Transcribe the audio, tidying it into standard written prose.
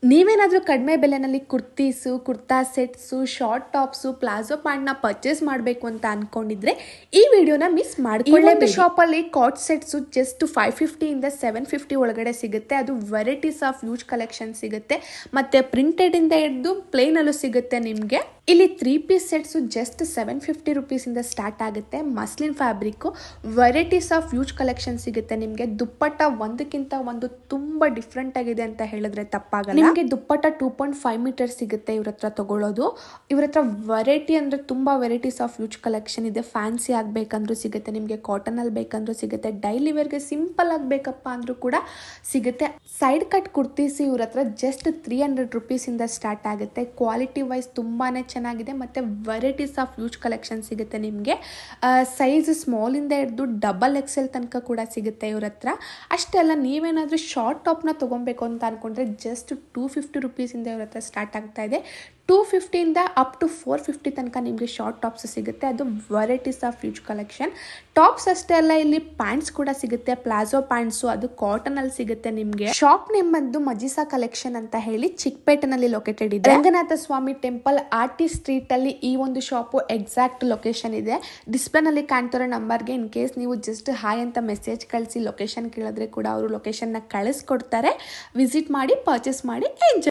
ನೀವೇನಾದರೂ ಕಡಿಮೆ ಬೆಲೆನಲ್ಲಿ kurtis, kurta sets, short tops, palazzo ಪ್ಯಾಂಟ್ನ ಪರ್ಚೇಸ್ ಮಾಡಬೇಕು ಅಂತ ಅಂದ್ಕೊಂಡಿದ್ರೆ ಈ ವಿಡಿಯೋನ ಮಿಸ್ ಮಾಡ್ಕೊಳ್ಳೇಬೇಡಿ. ಶಾಪಲ್ಲಿ ಕಾಟ್ ಸೆಟ್ಸು ಜಸ್ಟ್ 550 ಇಂದ 750 ಒಳಗಡೆ ಸಿಗುತ್ತೆ. ಅದು ವೆರೈಟೀಸ್ ಆಫ್ ಯೂಜ್ ಕಲೆಕ್ಷನ್ ಸಿಗುತ್ತೆ. ಮತ್ತು ಪ್ರಿಂಟೆಡಿಂದ ಹಿಡಿದು ಪ್ಲೇನಲ್ಲೂ ಸಿಗುತ್ತೆ ನಿಮಗೆ. ಇಲ್ಲಿ 3 ಪೀಸ್ ಸೆಟ್ಸು ಜಸ್ಟ್ 750 ರುಪೀಸಿಂದ ಸ್ಟಾರ್ಟ್ ಆಗುತ್ತೆ. Muslin fabric varieties of use collection ಸಿಗುತ್ತೆ ನಿಮಗೆ. ದುಪ್ಪಟ್ಟ ಒಂದಕ್ಕಿಂತ ಒಂದು ತುಂಬ ಡಿಫ್ರೆಂಟ್ ಆಗಿದೆ ಅಂತ ಹೇಳಿದ್ರೆ ತಪ್ಪಾಗಲ್ಲ. ನಿಮಗೆ ದುಪ್ಪಟ್ಟ 2.5 ಮೀಟರ್ ಸಿಗುತ್ತೆ ಇವ್ರ ಹತ್ರ ತಗೊಳ್ಳೋದು. ಇವ್ರ ಹತ್ರ ವೆರೈಟಿ ಅಂದರೆ ತುಂಬ ವೆರೈಟೀಸ್ ಆಫ್ ಯೂಜ್ ಕಲೆಕ್ಷನ್ ಇದೆ. ಫ್ಯಾನ್ಸಿ ಆಗಬೇಕಂದ್ರೂ ಸಿಗುತ್ತೆ ನಿಮಗೆ, ಕಾಟನಲ್ಲಿ ಬೇಕಂದ್ರೂ ಸಿಗುತ್ತೆ, ಡೈಲಿ ವೇರ್ಗೆ ಸಿಂಪಲ್ ಆಗಬೇಕಪ್ಪ ಅಂದರೂ ಕೂಡ ಸಿಗುತ್ತೆ. ಸೈಡ್ ಕಟ್ ಕುರ್ತೀಸಿ ಇವ್ರ ಹತ್ರ ಜಸ್ಟ್ 300 ರುಪೀಸಿಂದ ಸ್ಟಾರ್ಟ್ ಆಗುತ್ತೆ. ಕ್ವಾಲಿಟಿ ವೈಸ್ ತುಂಬಾ ಚೆನ್ನಾಗಿದೆ ಮತ್ತು ವೆರೈಟೀಸ್ ಆಫ್ ಯೂಜ್ ಕಲೆಕ್ಷನ್ ಸಿಗುತ್ತೆ ನಿಮಗೆ. ಸೈಜ್ ಸ್ಮಾಲಿಂದ ಹಿಡಿದು ಡಬಲ್ XL ತನಕ ಕೂಡ ಸಿಗುತ್ತೆ ಇವ್ರ ಹತ್ರ. ಅಷ್ಟೆಲ್ಲ ನೀವೇನಾದರೂ ಶಾರ್ಟ್ ಟಾಪ್ನ ತೊಗೊಬೇಕು ಅಂತ ಅಂದ್ಕೊಂಡ್ರೆ ಜಸ್ಟ್ 250 ರುಪೀಸಿಂದ ಇವ್ರ ಹತ್ರ ಸ್ಟಾರ್ಟ್ ಆಗ್ತಾ ಇದೆ. 250 ಇಂದ ಅಪ್ ಟು 450 ತನಕ ನಿಮಗೆ ಶಾರ್ಟ್ ಟಾಪ್ಸ್ ಸಿಗುತ್ತೆ. ಅದು varieties of use collection. Tops ಅಷ್ಟೇ ಅಲ್ಲ, ಇಲ್ಲಿ ಪ್ಯಾಂಟ್ಸ್ ಕೂಡ ಸಿಗುತ್ತೆ. ಪ್ಲಾಜೋ ಪ್ಯಾಂಟ್ಸು ಅದು ಕಾಟನಲ್ಲಿ ಸಿಗುತ್ತೆ ನಿಮಗೆ. ಶಾಪ್ ನೇಮ್ ಬಂದು ಮಜಿಸಾ ಕಲೆಕ್ಷನ್ ಅಂತ ಹೇಳಿ ಚಿಕ್ಕಪೇಟೆನಲ್ಲಿ ಲೊಕೇಟೆಡ್ ಇದೆ. ರಂಗನಾಥ ಸ್ವಾಮಿ ಟೆಂಪಲ್ ಆರ್ಟಿ ಸ್ಟ್ರೀಟ್ ಅಲ್ಲಿ ಈ ಒಂದು ಶಾಪು ಎಕ್ಸಾಕ್ಟ್ ಲೊಕೇಶನ್ ಇದೆ. ಡಿಸ್ಪ್ಲೇನಲ್ಲಿ ಕಾಣ್ತಿರೋ ನಂಬರ್ಗೆ ಇನ್ ಕೇಸ್ ನೀವು ಜಸ್ಟ್ ಹಾಯ್ ಅಂತ ಮೆಸೇಜ್ ಕಳಿಸಿ ಲೊಕೇಶನ್ ಕೇಳಿದ್ರೆ ಕೂಡ ಅವರು ಲೊಕೇಶನ್ನ ಕಳಿಸ್ಕೊಡ್ತಾರೆ. ವಿಸಿಟ್ ಮಾಡಿ ಪರ್ಚೇಸ್ ಮಾಡಿ ಎಂಜಾಯ್